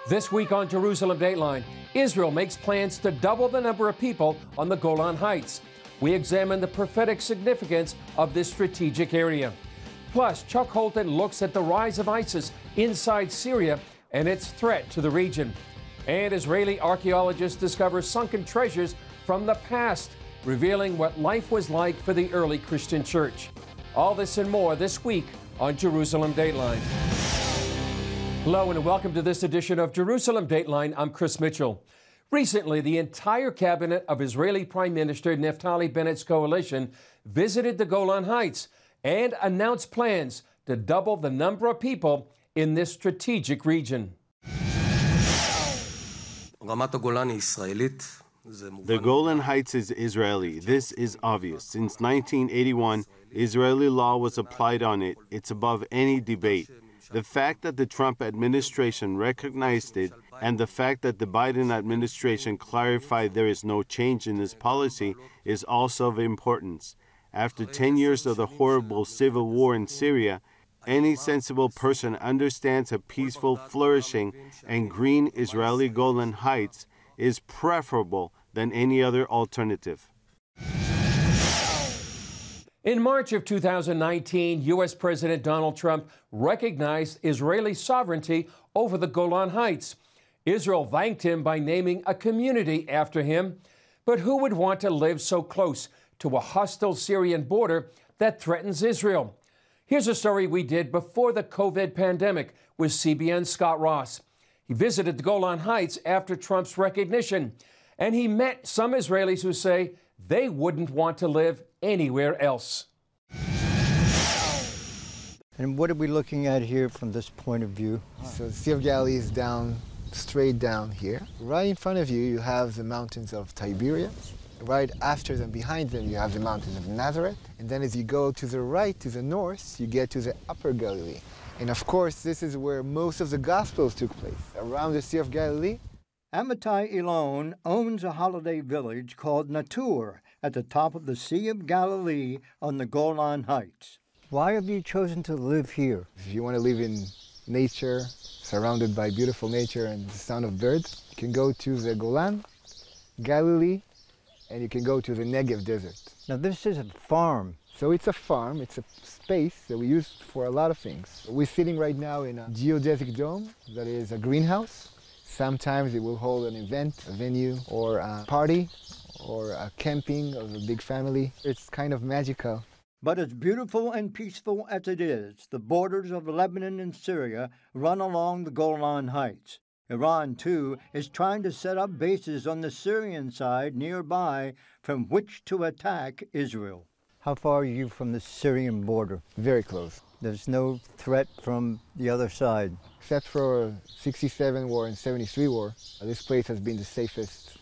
This week on Jerusalem Dateline, Israel makes plans to double the number of people on the Golan Heights. We examine the prophetic significance of this strategic area. Plus, Chuck Holton looks at the rise of ISIS inside Syria and its threat to the region. And Israeli archaeologists discover sunken treasures from the past, revealing what life was like for the early Christian church. All this and more this week on Jerusalem Dateline. Hello and welcome to this edition of Jerusalem Dateline. I'm Chris Mitchell. Recently, the entire cabinet of Israeli Prime Minister Naftali Bennett's coalition visited the Golan Heights and announced plans to double the number of people in this strategic region. The Golan Heights is Israeli. This is obvious. Since 1981, Israeli law was applied on it. It's above any debate. The fact that the Trump administration recognized it and the fact that the Biden administration clarified there is no change in this policy is also of importance. After 10 years of the horrible civil war in Syria, any sensible person understands a peaceful, flourishing, and green Israeli Golan Heights is preferable than any other alternative. In March of 2019, U.S. President Donald Trump recognized Israeli sovereignty over the Golan Heights. Israel thanked him by naming a community after him. But who would want to live so close to a hostile Syrian border that threatens Israel? Here's a story we did before the COVID pandemic with CBN's Scott Ross. He visited the Golan Heights after Trump's recognition, and he met some Israelis who say they wouldn't want to live anywhere else. And what are we looking at here from this point of view? So the Sea of Galilee is down, straight down here. Right in front of you, you have the mountains of Tiberias. Right after them, behind them, you have the mountains of Nazareth. And then as you go to the right, to the north, you get to the Upper Galilee. And of course, this is where most of the Gospels took place, around the Sea of Galilee. Amitai Elon owns a holiday village called Natur at the top of the Sea of Galilee on the Golan Heights. Why have you chosen to live here? If you want to live in nature, surrounded by beautiful nature and the sound of birds, you can go to the Golan, Galilee, and you can go to the Negev desert. Now this is a farm. So it's a farm, it's a space that we use for a lot of things. We're sitting right now in a geodesic dome that is a greenhouse. Sometimes it will hold an event, a venue, or a party, or a camping of a big family. It's kind of magical. But as beautiful and peaceful as it is, the borders of Lebanon and Syria run along the Golan Heights. Iran, too, is trying to set up bases on the Syrian side nearby from which to attack Israel. How far are you from the Syrian border? Very close. There's no threat from the other side? Except for 67 war and 73 war, this place has been the safest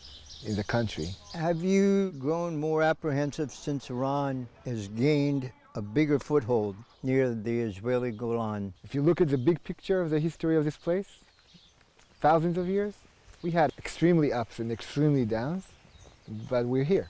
in the country. Have you grown more apprehensive since Iran has gained a bigger foothold near the Israeli Golan? If you look at the big picture of the history of this place, thousands of years, we had extremely ups and extremely downs, but we're here.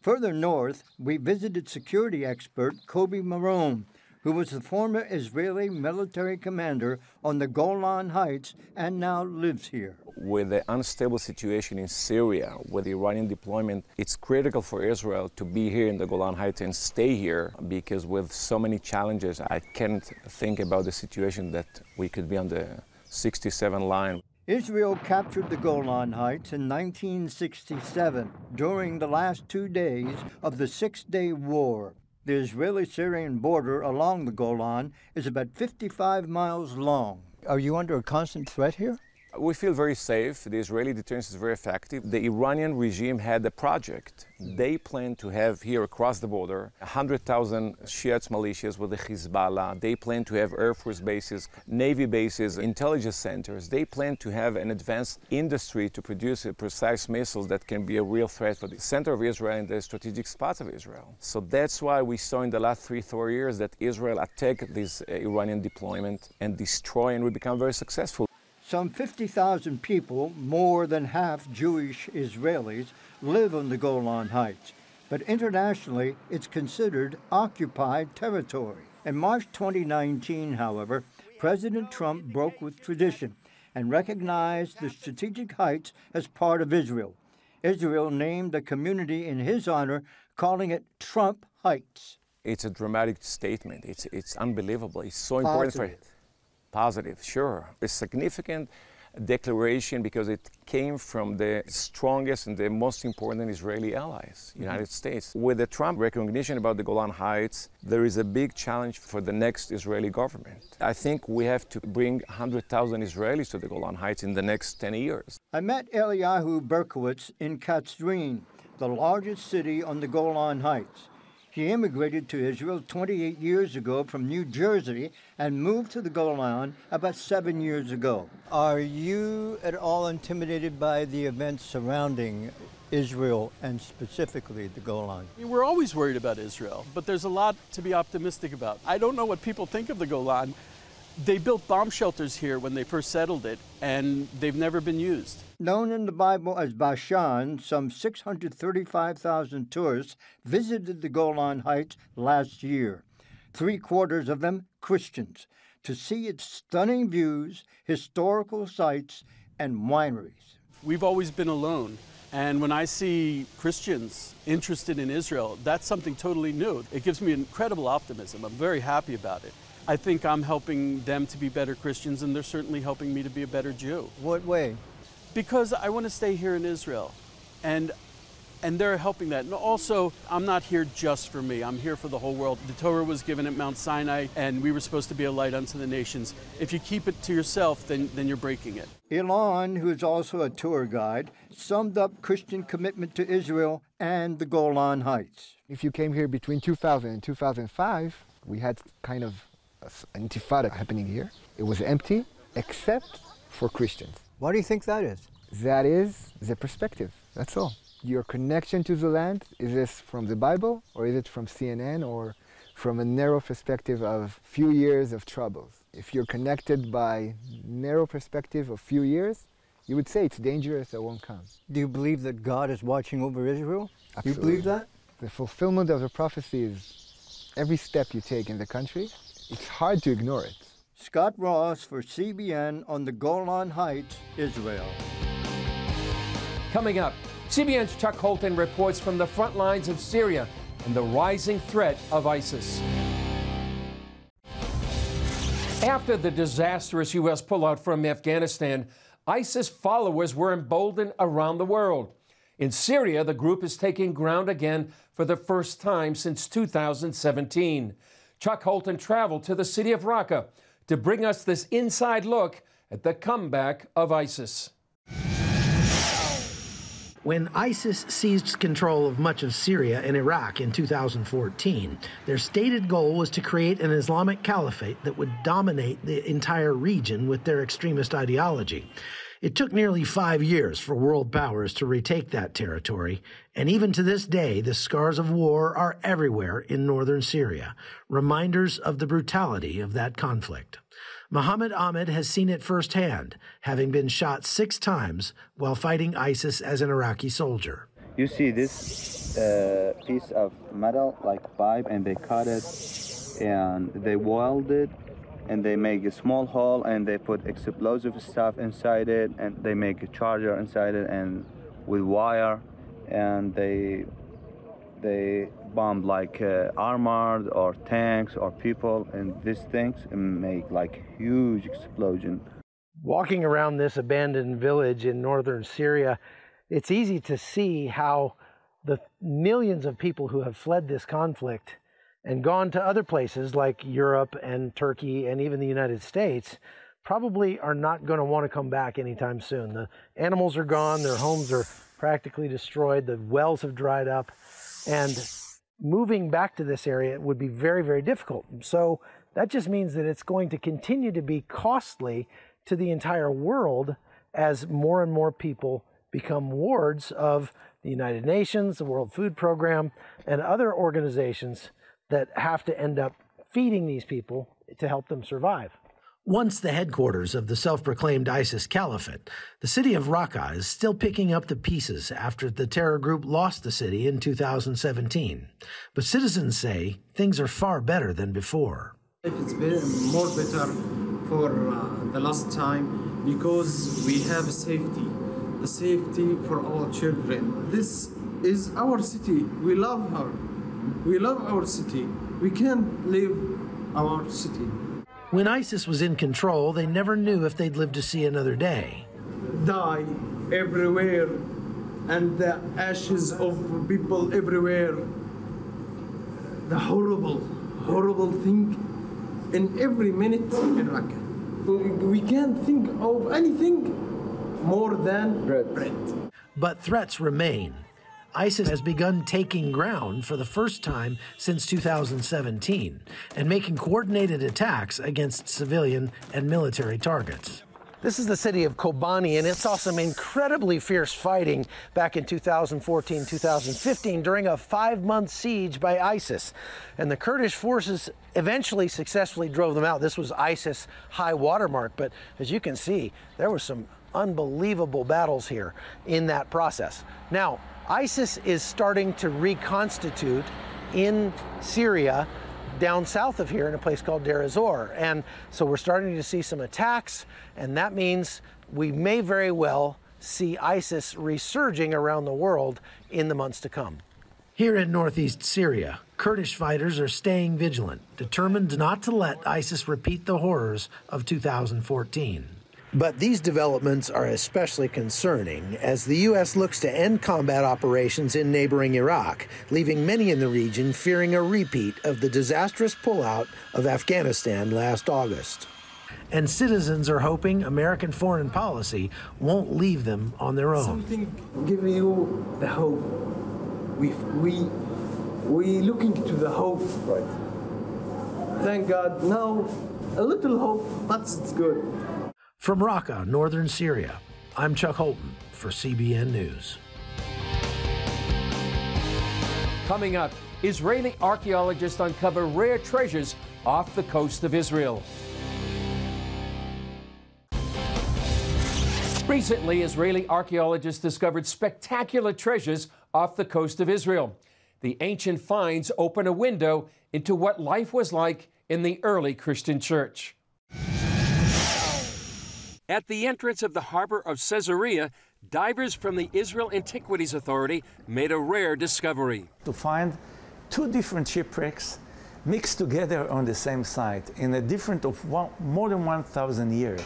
Further north, we visited security expert Kobi Maron, who was the former Israeli military commander on the Golan Heights and now lives here. With the unstable situation in Syria, with the Iranian deployment, it's critical for Israel to be here in the Golan Heights and stay here, because with so many challenges, I can't think about the situation that we could be on the 67 line. Israel captured the Golan Heights in 1967 during the last 2 days of the Six-Day War. The Israeli-Syrian border along the Golan is about 55 miles long. Are you under a constant threat here? We feel very safe. The Israeli deterrence is very effective. The Iranian regime had a project. They plan to have here across the border 100,000 Shiite militias with the Hezbollah. They plan to have Air Force bases, Navy bases, intelligence centers. They plan to have an advanced industry to produce precise missiles that can be a real threat for the center of Israel and the strategic spots of Israel. So that's why we saw in the last 3-4 years that Israel attacked this Iranian deployment and destroy, and we become very successful. Some 50,000 people, more than half Jewish Israelis, live on the Golan Heights. But internationally, it's considered occupied territory. In March 2019, however, President Trump broke with tradition and recognized the strategic heights as part of Israel. Israel named a community in his honor, calling it Trump Heights. It's a dramatic statement. It's unbelievable. It's so important for positive, sure. It's significant declaration because it came from the strongest and the most important Israeli allies, United States. With the Trump recognition about the Golan Heights, there is a big challenge for the next Israeli government. I think we have to bring 100,000 Israelis to the Golan Heights in the next 10 years. I met Eliyahu Berkowitz in Katzrin, the largest city on the Golan Heights. He immigrated to Israel 28 years ago from New Jersey and moved to the Golan about 7 years ago. Are you at all intimidated by the events surrounding Israel and specifically the Golan? We're always worried about Israel, but there's a lot to be optimistic about. I don't know what people think of the Golan. They built bomb shelters here when they first settled it, and they've never been used. Known in the Bible as Bashan, some 635,000 tourists visited the Golan Heights last year, 3/4 of them Christians, to see its stunning views, historical sites, and wineries. We've always been alone, and when I see Christians interested in Israel, that's something totally new. It gives me incredible optimism. I'm very happy about it. I think I'm helping them to be better Christians, and they're certainly helping me to be a better Jew. What way? Because I want to stay here in Israel, and they're helping that. And also, I'm not here just for me. I'm here for the whole world. The Torah was given at Mount Sinai, and we were supposed to be a light unto the nations. If you keep it to yourself, then you're breaking it. Ilan, who is also a tour guide, summed up Christian commitment to Israel and the Golan Heights. If you came here between 2000 and 2005, we had kind of an intifada happening here. It was empty, except for Christians. Why do you think that is? That is the perspective, that's all. Your connection to the land, is this from the Bible, or is it from CNN, or from a narrow perspective of few years of troubles? If you're connected by narrow perspective of few years, you would say it's dangerous, I won't come. Do you believe that God is watching over Israel? Absolutely. You believe that? The fulfillment of the prophecy is every step you take in the country. It's hard to ignore it. Scott Ross for CBN on the Golan Heights, Israel. Coming up, CBN's Chuck Holton reports from the front lines of Syria and the rising threat of ISIS. After the disastrous U.S. pullout from Afghanistan, ISIS followers were emboldened around the world. In Syria, the group is taking ground again for the first time since 2017. Chuck Holton traveled to the city of Raqqa to bring us this inside look at the comeback of ISIS. When ISIS seized control of much of Syria and Iraq in 2014, their stated goal was to create an Islamic caliphate that would dominate the entire region with their extremist ideology. It took nearly 5 years for world powers to retake that territory, and even to this day, the scars of war are everywhere in northern Syria, reminders of the brutality of that conflict. Mohammed Ahmed has seen it firsthand, having been shot 6 times while fighting ISIS as an Iraqi soldier. You see this piece of metal, like pipe, and they cut it, and they weld it, and they make a small hole, and they put explosive stuff inside it, and they make a charger inside it, and with wire, and they bomb like armored or tanks or people, and these things make like huge explosion. Walking around this abandoned village in northern Syria, it's easy to see how the millions of people who have fled this conflict and gone to other places like Europe and Turkey and even the United States probably are not going to want to come back anytime soon. The animals are gone, their homes are practically destroyed, the wells have dried up, and moving back to this area would be very, very difficult. So that just means that it's going to continue to be costly to the entire world as more and more people become wards of the United Nations, the World Food Program, and other organizations that have to end up feeding these people to help them survive. Once the headquarters of the self-proclaimed ISIS caliphate, the city of Raqqa is still picking up the pieces after the terror group lost the city in 2017. But citizens say things are far better than before. If it's more better for the last time, because we have safety, the safety for our children. This is our city. We love her. We love our city. We can't leave our city. When ISIS was in control, they never knew if they'd live to see another day. Die everywhere, and the ashes of people everywhere. The horrible, horrible thing in every minute in Raqqa. We can't think of anything more than bread. But threats remain. ISIS has begun taking ground for the first time since 2017 and making coordinated attacks against civilian and military targets. This is the city of Kobani, and it saw some incredibly fierce fighting back in 2014, 2015 during a 5-month siege by ISIS. And the Kurdish forces eventually successfully drove them out. This was ISIS high watermark, but as you can see, there were some unbelievable battles here in that process. Now, ISIS is starting to reconstitute in Syria down south of here in a place called Deir ez-Zor. And so we're starting to see some attacks, and that means we may very well see ISIS resurging around the world in the months to come. Here in northeast Syria, Kurdish fighters are staying vigilant, determined not to let ISIS repeat the horrors of 2014. But these developments are especially concerning as the U.S. looks to end combat operations in neighboring Iraq, leaving many in the region fearing a repeat of the disastrous pullout of Afghanistan last August. And citizens are hoping American foreign policy won't leave them on their own. Something give you the hope. We looking to the hope. Right. Thank God. Now, a little hope, but it's good. From Raqqa, northern Syria, I'm Chuck Holton for CBN News. Coming up, Israeli archaeologists uncover rare treasures off the coast of Israel. Recently, Israeli archaeologists discovered spectacular treasures off the coast of Israel. The ancient finds open a window into what life was like in the early Christian church. At the entrance of the harbor of Caesarea, divers from the Israel Antiquities Authority made a rare discovery. To find 2 different shipwrecks mixed together on the same site in a difference of more than 1,000 years.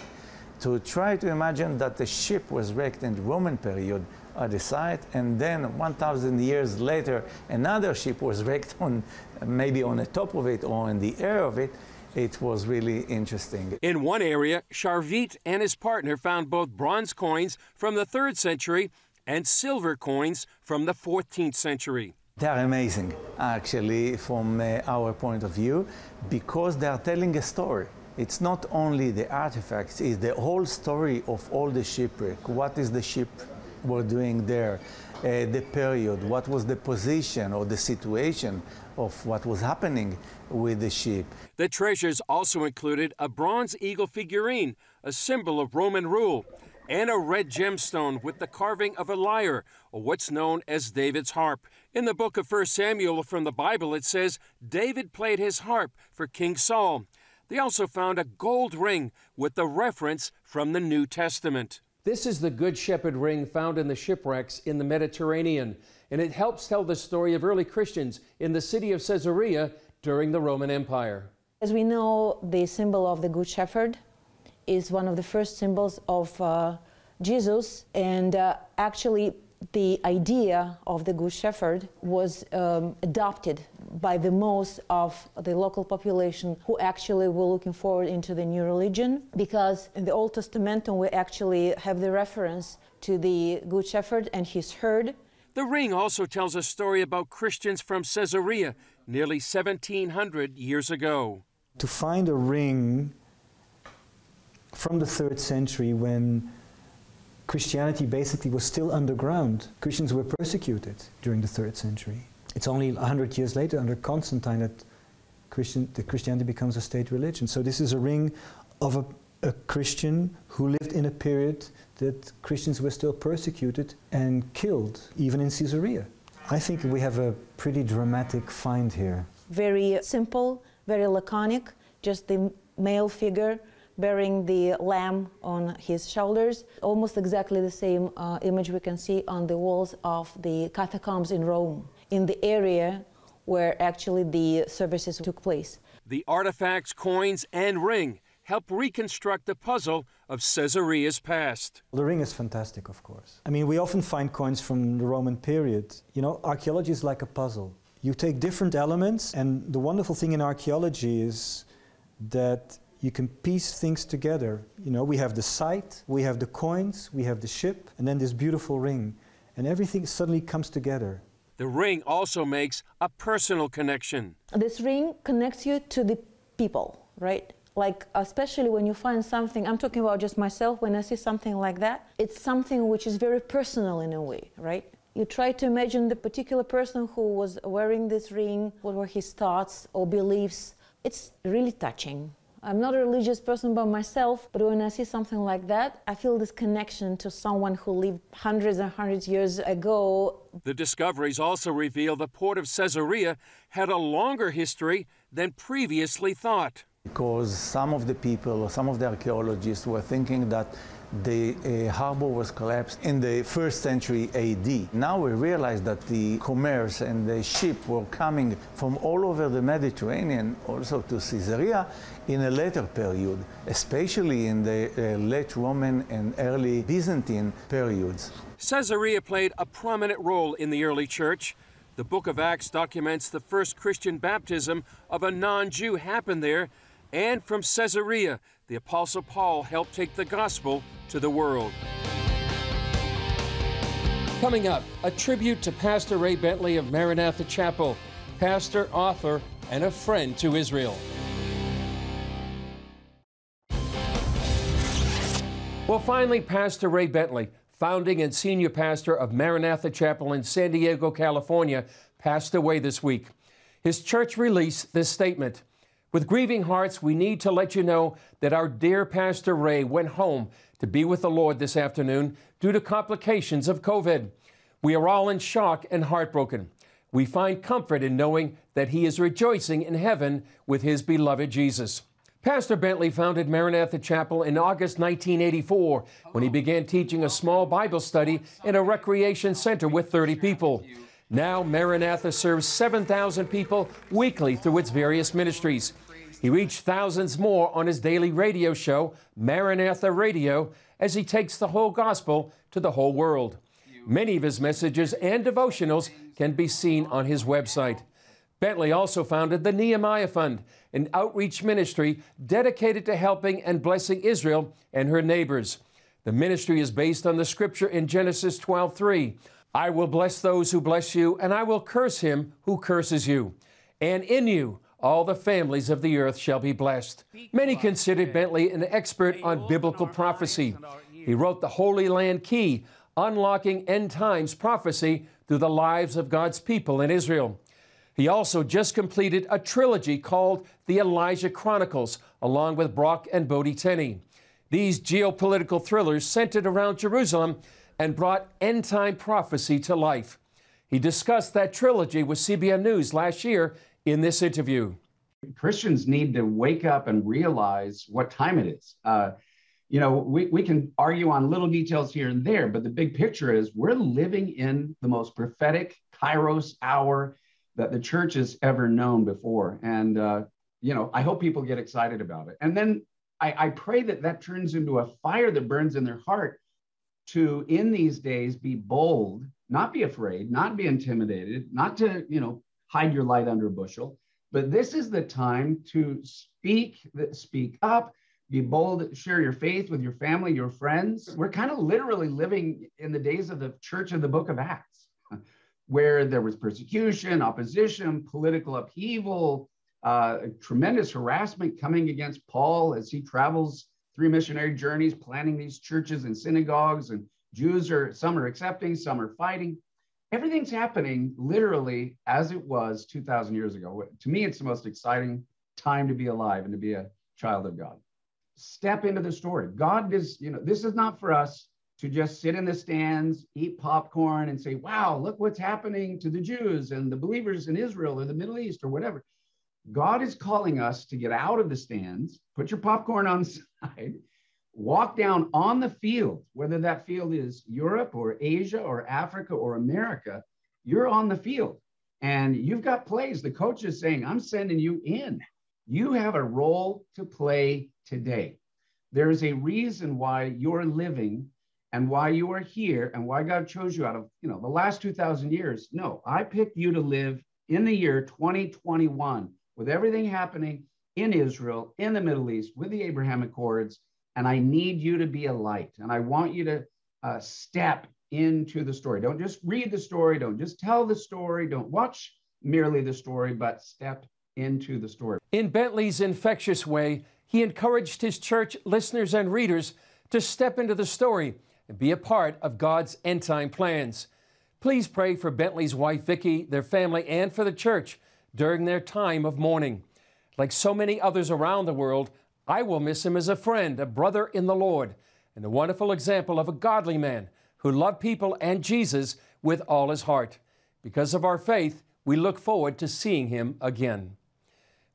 To try to imagine that the ship was wrecked in the Roman period at the site, and then 1,000 years later another ship was wrecked on maybe on the top of it or in the air of it. It was really interesting. In one area, Sharvit and his partner found both bronze coins from the 3rd century and silver coins from the 14th century. They are amazing, actually, from our point of view, because they are telling a story. It's not only the artifacts, it's the whole story of all the shipwreck. What is the ship were doing there? The period, what was the position or the situation of what was happening with the ship. The treasures also included a bronze eagle figurine, a symbol of Roman rule, and a red gemstone with the carving of a lyre, or what's known as David's harp. In the book of 1 Samuel from the Bible, it says David played his harp for King Saul. They also found a gold ring with the reference from the New Testament. This is the Good Shepherd ring found in the shipwrecks in the Mediterranean, and it helps tell the story of early Christians in the city of Caesarea during the Roman Empire. As we know, the symbol of the Good Shepherd is one of the first symbols of Jesus, and actually the idea of the Good Shepherd was adopted by the most of the local population who actually were looking forward into the new religion, because in the Old Testament we actually have the reference to the Good Shepherd and his herd. The ring also tells a story about Christians from Caesarea nearly 1,700 years ago. To find a ring from the 3rd century when Christianity basically was still underground. Christians were persecuted during the 3rd century. It's only 100 years later, under Constantine, that Christianity becomes a state religion. So this is a ring of a Christian who lived in a period that Christians were still persecuted and killed, even in Caesarea. I think we have a pretty dramatic find here. Very simple, very laconic, just the male figure bearing the lamb on his shoulders. Almost exactly the same image we can see on the walls of the catacombs in Rome, in the area where actually the services took place. The artifacts, coins, and ring help reconstruct the puzzle of Caesarea's past. The ring is fantastic, of course. I mean, we often find coins from the Roman period. You know, archaeology is like a puzzle. You take different elements, and the wonderful thing in archaeology is that you can piece things together. You know, we have the site, we have the coins, we have the ship, and then this beautiful ring. And everything suddenly comes together. The ring also makes a personal connection. This ring connects you to the people, right? Like, especially when you find something, I'm talking about just myself, when I see something like that, it's something which is very personal in a way, right? You try to imagine the particular person who was wearing this ring, what were his thoughts or beliefs. It's really touching. I'm not a religious person by myself, but when I see something like that, I feel this connection to someone who lived hundreds and hundreds of years ago. The discoveries also reveal the port of Caesarea had a longer history than previously thought. Because some of the people, or some of the archaeologists were thinking that the harbor was collapsed in the 1st century AD. Now we realize that the commerce and the ship were coming from all over the Mediterranean, also to Caesarea, in a later period, especially in the late Roman and early Byzantine periods. Caesarea played a prominent role in the early church. The book of Acts documents the first Christian baptism of a non-Jew happened there, and from Caesarea, the Apostle Paul helped take the gospel to the world. Coming up, a tribute to Pastor Ray Bentley of Maranatha Chapel, pastor, author, and a friend to Israel. Well, finally, Pastor Ray Bentley, founding and senior pastor of Maranatha Chapel in San Diego, California, passed away this week. His church released this statement: "With grieving hearts, we need to let you know that our dear Pastor Ray went home to be with the Lord this afternoon due to complications of COVID. We are all in shock and heartbroken. We find comfort in knowing that he is rejoicing in heaven with his beloved Jesus." Pastor Bentley founded Maranatha Chapel in August 1984 when he began teaching a small Bible study in a recreation center with 30 people. Now, Maranatha serves 7,000 people weekly through its various ministries. He reached thousands more on his daily radio show, Maranatha Radio, as he takes the whole gospel to the whole world. Many of his messages and devotionals can be seen on his website. Bentley also founded the Nehemiah Fund, an outreach ministry dedicated to helping and blessing Israel and her neighbors. The ministry is based on the scripture in Genesis 12:3. "I will bless those who bless you, and I will curse him who curses you. And in you all the families of the earth shall be blessed." Many considered Bentley an expert on biblical prophecy. He wrote the Holy Land Key, unlocking end times prophecy through the lives of God's people in Israel. He also just completed a trilogy called The Elijah Chronicles, along with Brock and Bodie Tenney. These geopolitical thrillers centered around Jerusalem and brought end-time prophecy to life. He discussed that trilogy with CBN News last year in this interview. Christians need to wake up and realize what time it is. You know, we can argue on little details here and there, but the big picture is we're living in the most prophetic Kairos hour that the church has ever known before. And, you know, I hope people get excited about it. And then I pray that that turns into a fire that burns in their heart to, in these days, be bold, not be afraid, not be intimidated, not to, you know, hide your light under a bushel. But this is the time to speak up, be bold, share your faith with your family, your friends. We're kind of literally living in the days of the church of the book of Acts, where there was persecution, opposition, political upheaval, tremendous harassment coming against Paul as he travels 3 missionary journeys, planting these churches and synagogues, and some are accepting, some are fighting. Everything's happening literally as it was 2,000 years ago. To me, it's the most exciting time to be alive and to be a child of God. Step into the story. God is, you know, this is not for us to just sit in the stands, eat popcorn and say, wow, look what's happening to the Jews and the believers in Israel or the Middle East or whatever. God is calling us to get out of the stands, put your popcorn on the side, walk down on the field, whether that field is Europe or Asia or Africa or America, you're on the field and you've got plays. The coach is saying, I'm sending you in. You have a role to play today. There is a reason why you're living and why you are here and why God chose you out of, the last 2,000 years. No, I picked you to live in the year 2021 with everything happening in Israel, in the Middle East, with the Abraham Accords, and I need you to be a light. And I want you to step into the story. Don't just read the story. Don't just tell the story. Don't watch merely the story, but step into the story. In Bentley's infectious way, he encouraged his church listeners and readers to step into the story and be a part of God's end-time plans. Please pray for Bentley's wife, Vicki, their family, and for the church during their time of mourning. Like so many others around the world, I will miss him as a friend, a brother in the Lord, and a wonderful example of a godly man who loved people and Jesus with all his heart. Because of our faith, we look forward to seeing him again.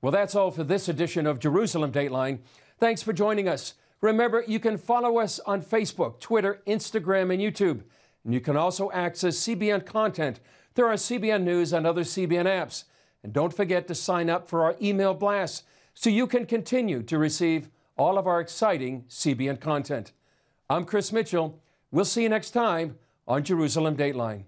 Well, that's all for this edition of Jerusalem Dateline. Thanks for joining us. Remember, you can follow us on Facebook, Twitter, Instagram, and YouTube. And you can also access CBN content through our CBN News and other CBN apps. And don't forget to sign up for our email blasts so you can continue to receive all of our exciting CBN content. I'm Chris Mitchell. We'll see you next time on Jerusalem Dateline.